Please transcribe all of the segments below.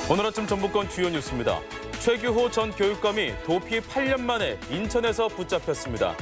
오늘 아침 전북권 주요 뉴스입니다. 최규호 전 교육감이 도피 8년 만에 인천에서 붙잡혔습니다.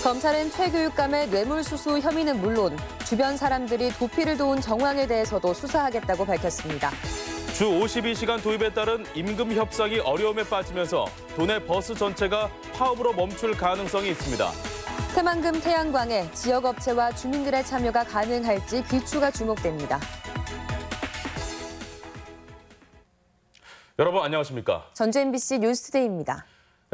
검찰은 최 교육감의 뇌물수수 혐의는 물론 주변 사람들이 도피를 도운 정황에 대해서도 수사하겠다고 밝혔습니다. 주 52시간 도입에 따른 임금 협상이 어려움에 빠지면서 도내 버스 전체가 파업으로 멈출 가능성이 있습니다. 새만금 태양광에 지역업체와 주민들의 참여가 가능할지 귀추가 주목됩니다. 여러분 안녕하십니까? 전주 MBC 뉴스투데이입니다.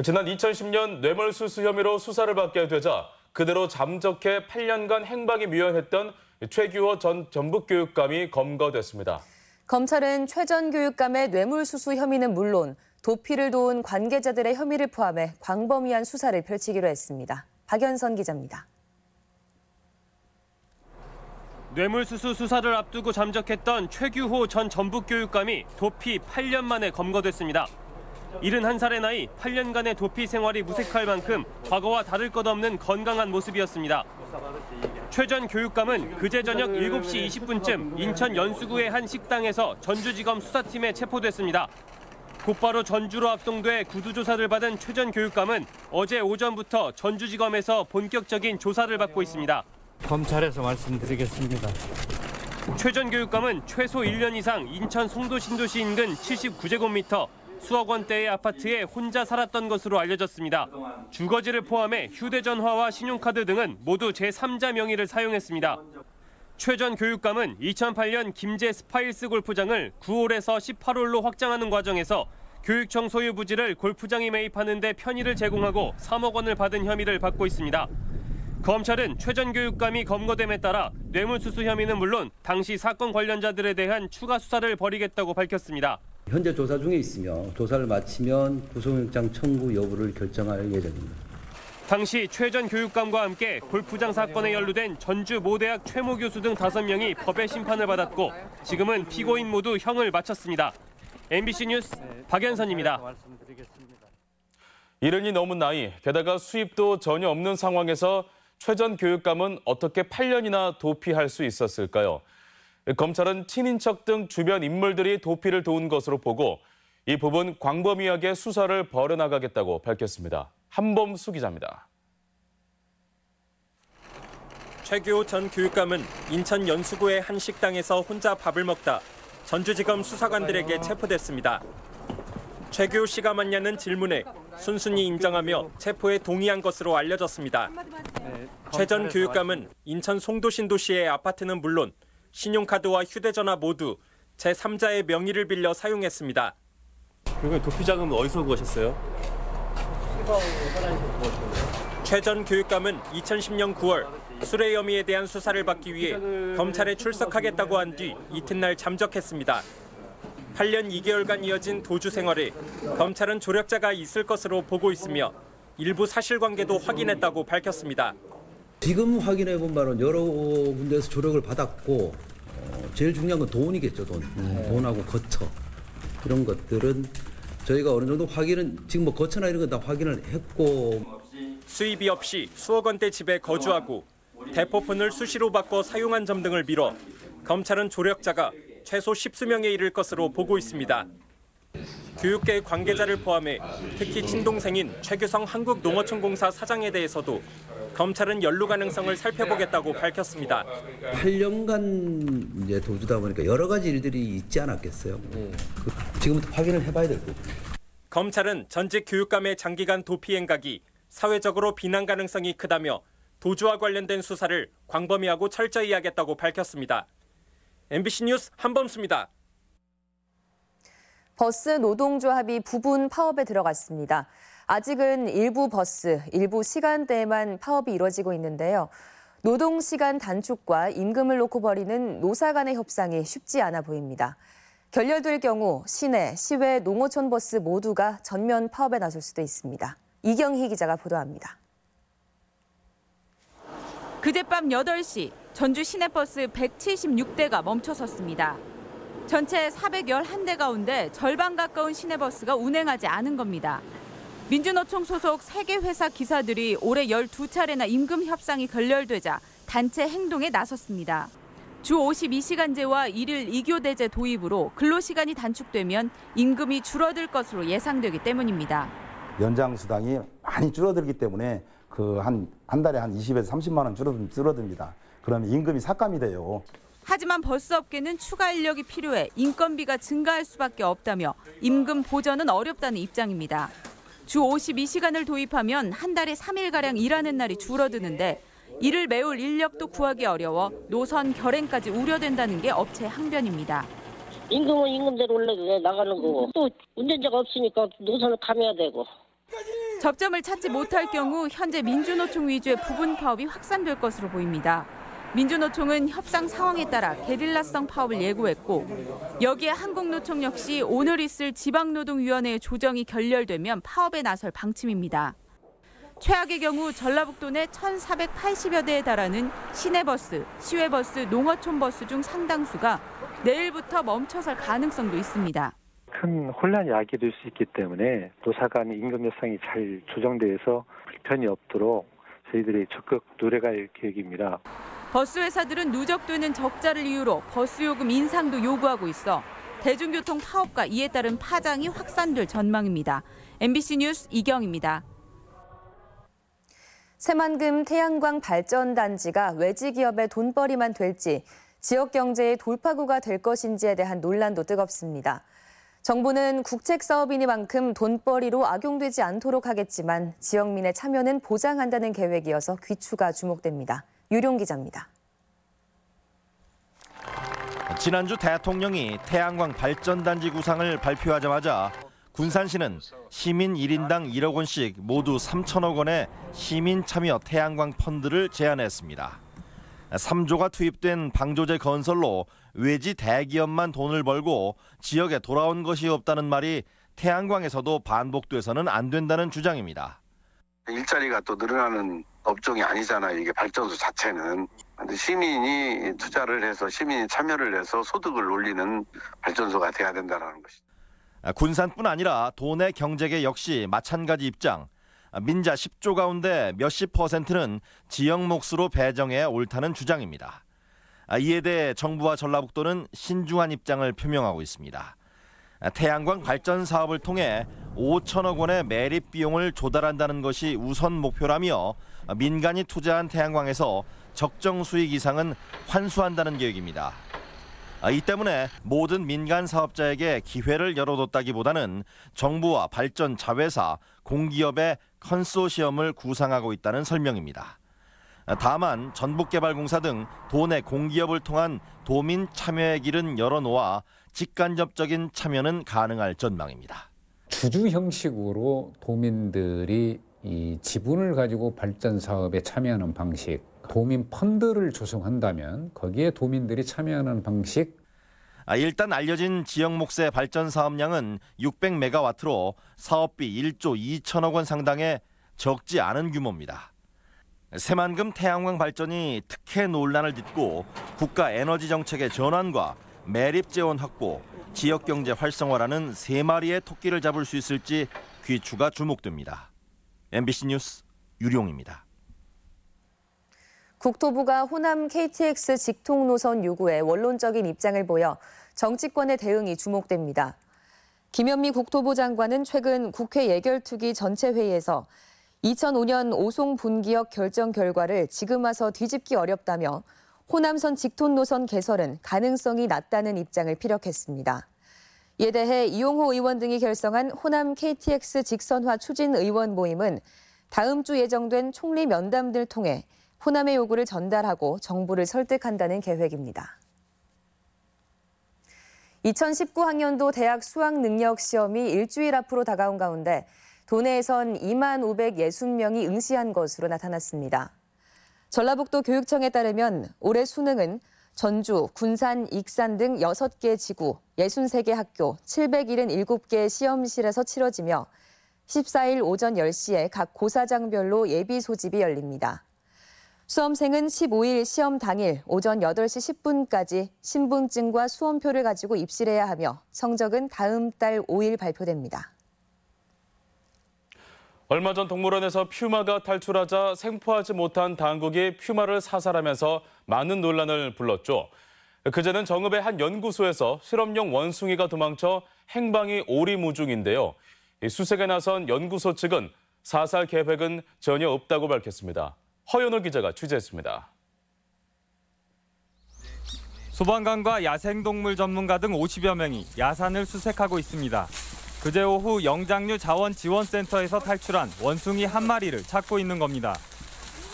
지난 2010년 뇌물수수 혐의로 수사를 받게 되자 그대로 잠적해 8년간 행방이 묘연했던 최규호 전 전북교육감이 검거됐습니다. 검찰은 최 전 교육감의 뇌물수수 혐의는 물론 도피를 도운 관계자들의 혐의를 포함해 광범위한 수사를 펼치기로 했습니다. 박연선 기자입니다. 뇌물수수 수사를 앞두고 잠적했던 최규호 전 전북교육감이 도피 8년 만에 검거됐습니다. 71살의 나이 8년간의 도피 생활이 무색할 만큼 과거와 다를 것 없는 건강한 모습이었습니다. 최 전 교육감은 그제 저녁 7시 20분쯤 인천 연수구의 한 식당에서 전주지검 수사팀에 체포됐습니다. 곧바로 전주로 압송돼 구두조사를 받은 최 전 교육감은 어제 오전부터 전주지검에서 본격적인 조사를 받고 있습니다. 검찰에서 말씀드리겠습니다. 최 전 교육감은 최소 1년 이상 인천 송도 신도시 인근 79제곱미터 수억 원대의 아파트에 혼자 살았던 것으로 알려졌습니다. 주거지를 포함해 휴대전화와 신용카드 등은 모두 제3자 명의를 사용했습니다. 최 전 교육감은 2008년 김제 스파일스 골프장을 9홀에서 18홀로 확장하는 과정에서 교육청 소유 부지를 골프장이 매입하는 데 편의를 제공하고 3억 원을 받은 혐의를 받고 있습니다. 검찰은 최 전 교육감이 검거됨에 따라 뇌물수수 혐의는 물론 당시 사건 관련자들에 대한 추가 수사를 벌이겠다고 밝혔습니다. 현재 조사 중에 있으며 조사를 마치면 구속영장 청구 여부를 결정할 예정입니다. 당시 최 전 교육감과 함께 골프장 사건에 연루된 전주 모대학 최모 교수 등 5명이 법의 심판을 받았고 지금은 피고인 모두 형을 마쳤습니다. MBC 뉴스 박연선입니다. 이른이 넘은 나이, 게다가 수입도 전혀 없는 상황에서 최 전 교육감은 어떻게 8년이나 도피할 수 있었을까요? 검찰은 친인척 등 주변 인물들이 도피를 도운 것으로 보고 이 부분 광범위하게 수사를 벌여나가겠다고 밝혔습니다. 한범수 기자입니다. 최규호 전 교육감은 인천 연수구의 한 식당에서 혼자 밥을 먹다 전주지검 수사관들에게 체포됐습니다. 최규호 씨가 맞냐는 질문에 순순히 인정하며 체포에 동의한 것으로 알려졌습니다. 최 전 교육감은 인천 송도 신도시의 아파트는 물론 신용카드와 휴대전화 모두 제3자의 명의를 빌려 사용했습니다. 그리고 도피 자금은 어디서 구하셨어요? 최 전 교육감은 2010년 9월 수뢰 혐의에 대한 수사를 받기 위해 검찰에 출석하겠다고 한 뒤 이튿날 잠적했습니다. 8년 2개월간 이어진 도주 생활에 검찰은 조력자가 있을 것으로 보고 있으며 일부 사실관계도 확인했다고 밝혔습니다. 지금 확인해 본 바로는 여러 군데에서 조력을 받았고 제일 중요한 건 돈이겠죠. 돈하고 거처 이런 것들은 저희가 어느 정도 확인은 지금 거처나 이런 건 다 확인을 했고 수입이 없이 수억 원대 집에 거주하고 대포폰을 수시로 바꿔 사용한 점 등을 미뤄 검찰은 조력자가 최소 10수명에 이를 것으로 보고 있습니다. 교육계 관계자를 포함해 특히 친동생인 최규성 한국농어촌공사 사장에 대해서도 검찰은 연루 가능성을 살펴보겠다고 밝혔습니다. 8년간 이제 도주다 보니까 여러 가지 일들이 있지 않았겠어요. 지금부터 확인을 해봐야 될 거고. 검찰은 전직 교육감의 장기간 도피 행각이 사회적으로 비난 가능성이 크다며 도주와 관련된 수사를 광범위하고 철저히 하겠다고 밝혔습니다. MBC 뉴스 한범수입니다. 버스 노동조합이 부분 파업에 들어갔습니다. 아직은 일부 버스, 일부 시간대에만 파업이 이뤄지고 있는데요. 노동시간 단축과 임금을 놓고 벌이는 노사 간의 협상이 쉽지 않아 보입니다. 결렬될 경우 시내, 시외, 농어촌 버스 모두가 전면 파업에 나설 수도 있습니다. 이경희 기자가 보도합니다. 그젯밤 8시 전주 시내버스 176대가 멈춰섰습니다. 전체 411대 가운데 절반 가까운 시내버스가 운행하지 않은 겁니다. 민주노총 소속 3개 회사 기사들이 올해 12차례나 임금 협상이 결렬되자 단체 행동에 나섰습니다. 주 52시간제와 일일 2교대제 도입으로 근로시간이 단축되면 임금이 줄어들 것으로 예상되기 때문입니다. 연장 수당이 많이 줄어들기 때문에 한 달에 한 20에서 30만 원 줄어듭니다. 그러면 임금이 삭감이 돼요. 하지만 버스업계는 추가 인력이 필요해 인건비가 증가할 수밖에 없다며 임금 보전은 어렵다는 입장입니다. 주 52시간을 도입하면 한 달에 3일가량 일하는 날이 줄어드는데 이를 메울 인력도 구하기 어려워 노선 결행까지 우려된다는 게 업체 항변입니다. 임금은 임금대로 올려 나가는 거고 또 운전자가 없으니까 노선을 감해야 되고. 접점을 찾지 못할 경우 현재 민주노총 위주의 부분 파업이 확산될 것으로 보입니다. 민주노총은 협상 상황에 따라 게릴라성 파업을 예고했고 여기에 한국노총 역시 오늘 있을 지방노동위원회의 조정이 결렬되면 파업에 나설 방침입니다. 최악의 경우 전라북도 내 1,480여 대에 달하는 시내버스, 시외버스, 농어촌버스 중 상당수가 내일부터 멈춰설 가능성도 있습니다. 큰 혼란이 야기될 수 있기 때문에 노사 간 임금 협상이 잘 조정돼서 불편이 없도록 저희들이 적극 노력할 계획입니다. 버스 회사들은 누적되는 적자를 이유로 버스 요금 인상도 요구하고 있어 대중교통 파업과 이에 따른 파장이 확산될 전망입니다. MBC 뉴스 이경입니다. 새만금 태양광 발전단지가 외지 기업의 돈벌이만 될지 지역 경제의 돌파구가 될 것인지에 대한 논란도 뜨겁습니다. 정부는 국책 사업이니만큼 돈벌이로 악용되지 않도록 하겠지만 지역민의 참여는 보장한다는 계획이어서 귀추가 주목됩니다. 유룡 기자입니다. 지난주 대통령이 태양광 발전단지 구상을 발표하자마자 군산시는 시민 1인당 1억 원씩 모두 3천억 원의 시민 참여 태양광 펀드를 제안했습니다. 3조가 투입된 방조제 건설로 외지 대기업만 돈을 벌고 지역에 돌아온 것이 없다는 말이 태양광에서도 반복돼서는 안 된다는 주장입니다. 일자리가 또 늘어나는 업종이 아니잖아요. 이게 발전소 자체는. 근데 시민이 투자를 해서 시민이 참여를 해서 소득을 올리는 발전소가 돼야 된다는 것이죠. 군산뿐 아니라 도내 경제계 역시 마찬가지 입장. 민자 10조 가운데 몇십 %는 지역 몫으로 배정해 옳다는 주장입니다. 이에 대해 정부와 전라북도는 신중한 입장을 표명하고 있습니다. 태양광 발전 사업을 통해 5천억 원의 매립 비용을 조달한다는 것이 우선 목표라며 민간이 투자한 태양광에서 적정 수익 이상은 환수한다는 계획입니다. 이 때문에 모든 민간 사업자에게 기회를 열어뒀다기보다는 정부와 발전 자회사, 공기업의 컨소시엄을 구상하고 있다는 설명입니다. 다만 전북개발공사 등 도내 공기업을 통한 도민 참여의 길은 열어놓아 직간접적인 참여는 가능할 전망입니다. 주주 형식으로 도민들이 이 지분을 가지고 발전 사업에 참여하는 방식, 도민 펀드를 조성한다면 거기에 도민들이 참여하는 방식. 일단 알려진 지역 몫의 발전 사업량은 600메가와트로 사업비 1조 2천억 원 상당의 적지 않은 규모입니다. 새만금 태양광 발전이 특혜 논란을 딛고 국가 에너지 정책의 전환과 매립 재원 확보, 지역 경제 활성화라는 세 마리의 토끼를 잡을 수 있을지 귀추가 주목됩니다. MBC 뉴스 유룡입니다. 국토부가 호남 KTX 직통 노선 요구에 원론적인 입장을 보여 정치권의 대응이 주목됩니다. 김현미 국토부 장관은 최근 국회 예결특위 전체 회의에서 2005년 오송 분기역 결정 결과를 지금 와서 뒤집기 어렵다며 호남선 직통 노선 개설은 가능성이 낮다는 입장을 피력했습니다. 이에 대해 이용호 의원 등이 결성한 호남 KTX 직선화 추진 의원 모임은 다음 주 예정된 총리 면담을 통해 호남의 요구를 전달하고 정부를 설득한다는 계획입니다. 2019학년도 대학 수학능력시험이 일주일 앞으로 다가온 가운데 도내에선 2560명이 응시한 것으로 나타났습니다. 전라북도 교육청에 따르면 올해 수능은 전주, 군산, 익산 등 6개 지구, 63개 학교, 777개 시험실에서 치러지며 14일 오전 10시에 각 고사장별로 예비 소집이 열립니다. 수험생은 15일 시험 당일 오전 8시 10분까지 신분증과 수험표를 가지고 입실해야 하며 성적은 다음 달 5일 발표됩니다. 얼마 전 동물원에서 퓨마가 탈출하자 생포하지 못한 당국이 퓨마를 사살하면서 많은 논란을 불렀죠. 그제는 정읍의 한 연구소에서 실험용 원숭이가 도망쳐 행방이 오리무중인데요. 수색에 나선 연구소 측은 사살 계획은 전혀 없다고 밝혔습니다. 허연호 기자가 취재했습니다. 소방관과 야생동물 전문가 등 50여 명이 야산을 수색하고 있습니다. 그제 오후 영장류 자원지원센터에서 탈출한 원숭이 한 마리를 찾고 있는 겁니다.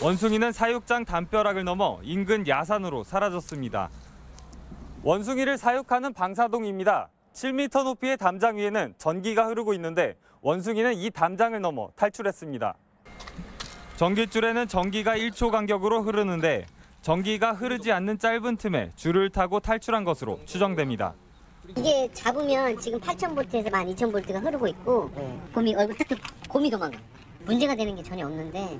원숭이는 사육장 담벼락을 넘어 인근 야산으로 사라졌습니다. 원숭이를 사육하는 방사동입니다. 7m 높이의 담장 위에는 전기가 흐르고 있는데 원숭이는 이 담장을 넘어 탈출했습니다. 전깃줄에는 전기가 1초 간격으로 흐르는데 전기가 흐르지 않는 짧은 틈에 줄을 타고 탈출한 것으로 추정됩니다. 이게 잡으면 지금 8,000볼트에서 12,000볼트가 흐르고 있고 곰이 얼굴 탁 곰이 도망가. 문제가 되는 게 전혀 없는데.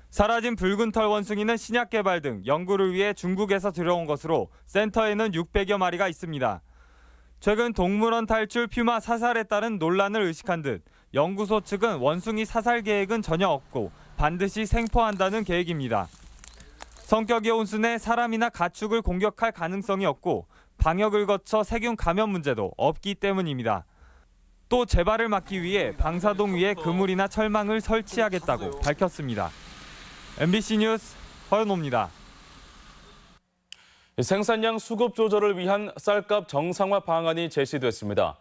사라진 붉은 털 원숭이는 신약 개발 등 연구를 위해 중국에서 들여온 것으로 센터에는 600여 마리가 있습니다. 최근 동물원 탈출 퓨마 사살에 따른 논란을 의식한 듯 연구소 측은 원숭이 사살 계획은 전혀 없고 반드시 생포한다는 계획입니다. 성격이 온순해 사람이나 가축을 공격할 가능성이 없고 방역을 거쳐 세균 감염 문제도 없기 때문입니다. 또 재발을 막기 위해 방사동 위에 그물이나 철망을 설치하겠다고 밝혔습니다. MBC 뉴스 허연호입니다. 생산량 수급 조절을 위한 쌀값 정상화 방안이 제시됐습니다.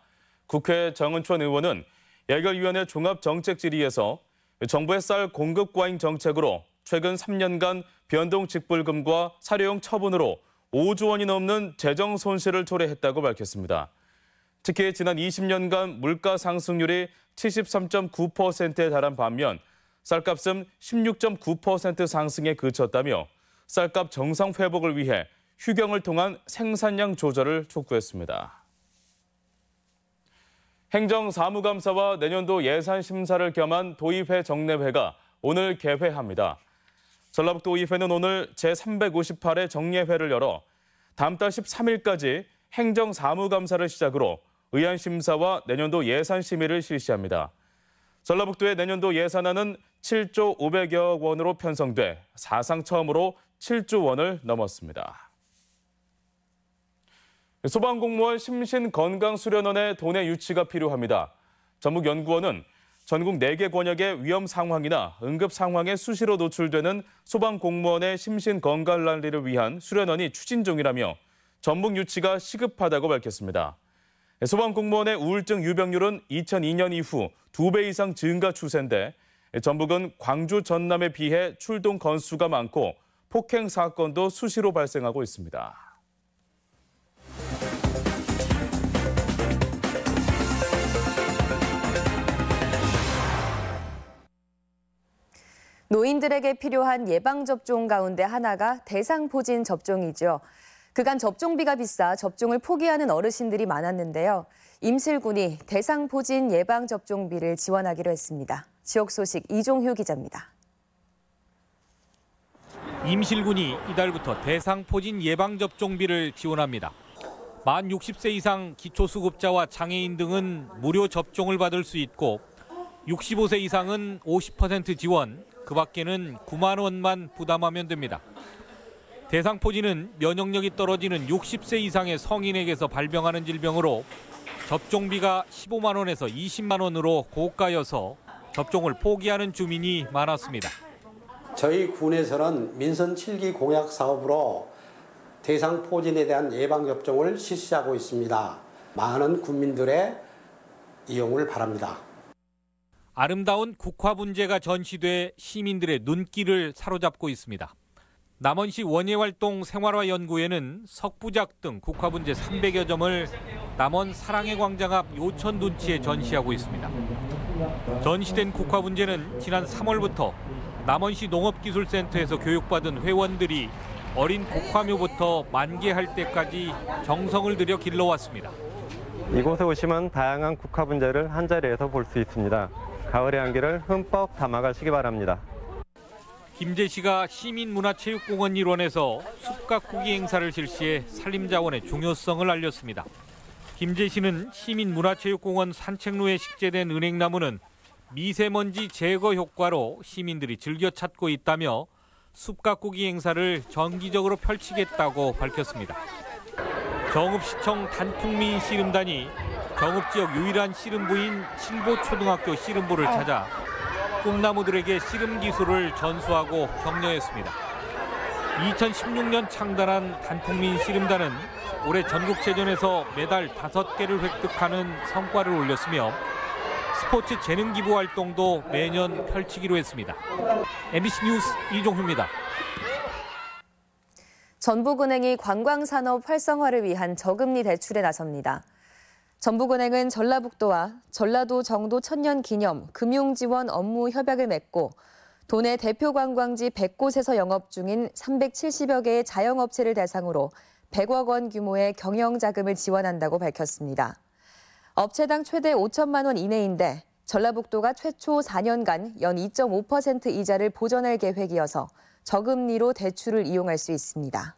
국회 정은천 의원은 예결위원회 종합정책질의에서 정부의 쌀 공급 과잉 정책으로 최근 3년간 변동직불금과 사료용 처분으로 5조 원이 넘는 재정 손실을 초래했다고 밝혔습니다. 특히 지난 20년간 물가 상승률이 73.9%에 달한 반면 쌀값은 16.9% 상승에 그쳤다며 쌀값 정상 회복을 위해 휴경을 통한 생산량 조절을 촉구했습니다. 행정사무감사와 내년도 예산심사를 겸한 도의회 정례회가 오늘 개회합니다. 전라북도의회는 오늘 제358회 정례회를 열어 다음 달 13일까지 행정사무감사를 시작으로 의안심사와 내년도 예산심의를 실시합니다. 전라북도의 내년도 예산안은 7조 500여 원으로 편성돼 사상 처음으로 7조 원을 넘었습니다. 소방공무원 심신건강수련원에 돈의 유치가 필요합니다. 전북연구원은 전국 4개 권역의 위험 상황이나 응급 상황에 수시로 노출되는 소방공무원의 심신건강관리를 위한 수련원이 추진 중이라며 전북 유치가 시급하다고 밝혔습니다. 소방공무원의 우울증 유병률은 2002년 이후 2배 이상 증가 추세인데 전북은 광주, 전남에 비해 출동 건수가 많고 폭행 사건도 수시로 발생하고 있습니다. 노인들에게 필요한 예방접종 가운데 하나가 대상포진 접종이죠. 그간 접종비가 비싸 접종을 포기하는 어르신들이 많았는데요. 임실군이 대상포진 예방접종비를 지원하기로 했습니다. 지역 소식 이종휴 기자입니다. 임실군이 이달부터 대상포진 예방접종비를 지원합니다. 만 60세 이상 기초수급자와 장애인 등은 무료 접종을 받을 수 있고 65세 이상은 50% 지원, 그 밖에는 9만 원만 부담하면 됩니다. 대상포진은 면역력이 떨어지는 60세 이상의 성인에게서 발병하는 질병으로 접종비가 15만 원에서 20만 원으로 고가여서 접종을 포기하는 주민이 많았습니다. 저희 군에서는 민선 7기 공약 사업으로 대상포진에 대한 예방접종을 실시하고 있습니다. 많은 국민들의 이용을 바랍니다. 아름다운 국화분재가 전시돼 시민들의 눈길을 사로잡고 있습니다. 남원시 원예활동 생활화연구회는 석부작 등 국화분재 300여 점을 남원 사랑의 광장 앞 요천 둔치에 전시하고 있습니다. 전시된 국화분재는 지난 3월부터 남원시 농업기술센터에서 교육받은 회원들이 어린 국화묘부터 만개할 때까지 정성을 들여 길러왔습니다. 이곳에 오시면 다양한 국화분재를 한자리에서 볼 수 있습니다. 가을의 향기를 흠뻑 담아가시기 바랍니다. 김제시가 시민문화체육공원 일원에서 숲가꾸기 행사를 실시해 산림자원의 중요성을 알렸습니다. 김제시는 시민문화체육공원 산책로에 식재된 은행나무는 미세먼지 제거 효과로 시민들이 즐겨 찾고 있다며 숲가꾸기 행사를 정기적으로 펼치겠다고 밝혔습니다. 경읍시청 단풍민 씨름단이 경읍지역 유일한 씨름부인 칠보초등학교 씨름부를 찾아 꿈나무들에게 씨름 기술을 전수하고 격려했습니다. 2016년 창단한 단풍민 씨름단은 올해 전국체전에서 메달 5개를 획득하는 성과를 올렸으며 스포츠 재능 기부 활동도 매년 펼치기로 했습니다. MBC 뉴스 이종휘입니다. 전북은행이 관광산업 활성화를 위한 저금리 대출에 나섭니다. 전북은행은 전라북도와 전라도 정도 천년 기념 금융지원 업무 협약을 맺고 도내 대표 관광지 100곳에서 영업 중인 370여 개의 자영업체를 대상으로 100억 원 규모의 경영자금을 지원한다고 밝혔습니다. 업체당 최대 5천만 원 이내인데 전라북도가 최초 4년간 연 2.5% 이자를 보전할 계획이어서 저금리로 대출을 이용할 수 있습니다.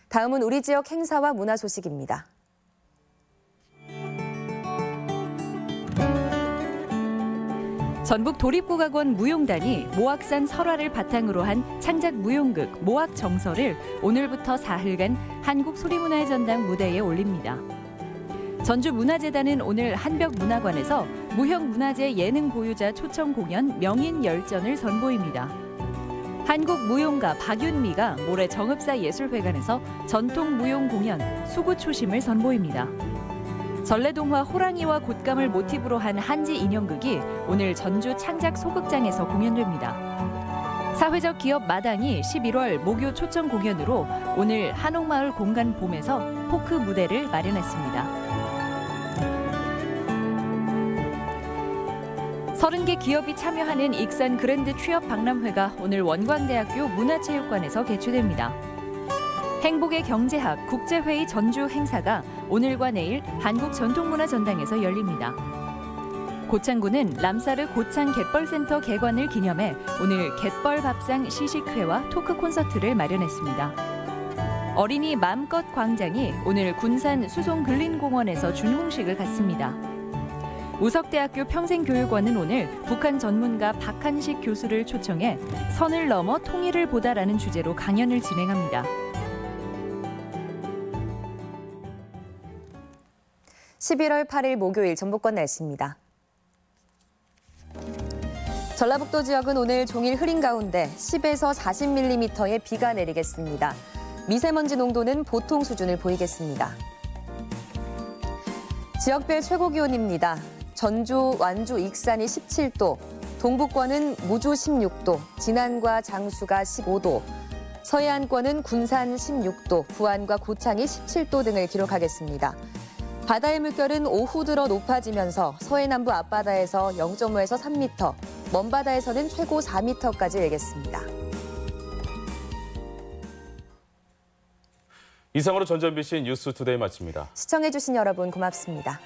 다음은 우리 지역 행사와 문화 소식입니다. 전북 도립국악원 무용단이 모악산 설화를 바탕으로 한 창작 무용극 모악정서를 오늘부터 사흘간 한국소리문화의 전당 무대에 올립니다. 전주문화재단은 오늘 한벽문화관에서 무형문화재 예능 보유자 초청 공연 명인열전을 선보입니다. 한국무용가 박윤미가 모레 정읍사예술회관에서 전통무용 공연 수구초심을 선보입니다. 전래동화 호랑이와 곶감을 모티브로 한 한지 인형극이 오늘 전주 창작 소극장에서 공연됩니다. 사회적 기업 마당이 11월 목요 초청 공연으로 오늘 한옥마을 공간 봄에서 포크 무대를 마련했습니다. 30개 기업이 참여하는 익산 그랜드 취업 박람회가 오늘 원광대학교 문화체육관에서 개최됩니다. 행복의 경제학 국제회의 전주 행사가 오늘과 내일 한국전통문화전당에서 열립니다. 고창군은 람사르 고창 갯벌센터 개관을 기념해 오늘 갯벌밥상 시식회와 토크 콘서트를 마련했습니다. 어린이 맘껏 광장이 오늘 군산 수송근린공원에서 준공식을 갖습니다. 우석대학교 평생교육원은 오늘 북한 전문가 박한식 교수를 초청해 선을 넘어 통일을 보다라는 주제로 강연을 진행합니다. 11월 8일 목요일 전북권 날씨입니다. 전라북도 지역은 오늘 종일 흐린 가운데 10에서 40mm의 비가 내리겠습니다. 미세먼지 농도는 보통 수준을 보이겠습니다. 지역별 최고 기온입니다. 전주, 완주, 익산이 17도, 동북권은 무주 16도, 진안과 장수가 15도, 서해안권은 군산 16도, 부안과 고창이 17도 등을 기록하겠습니다. 바다의 물결은 오후 들어 높아지면서 서해 남부 앞바다에서 0.5에서 3m, 먼바다에서는 최고 4m까지 일겠습니다. 이상으로 전주 MBC 뉴스투데이 마칩니다. 시청해주신 여러분 고맙습니다.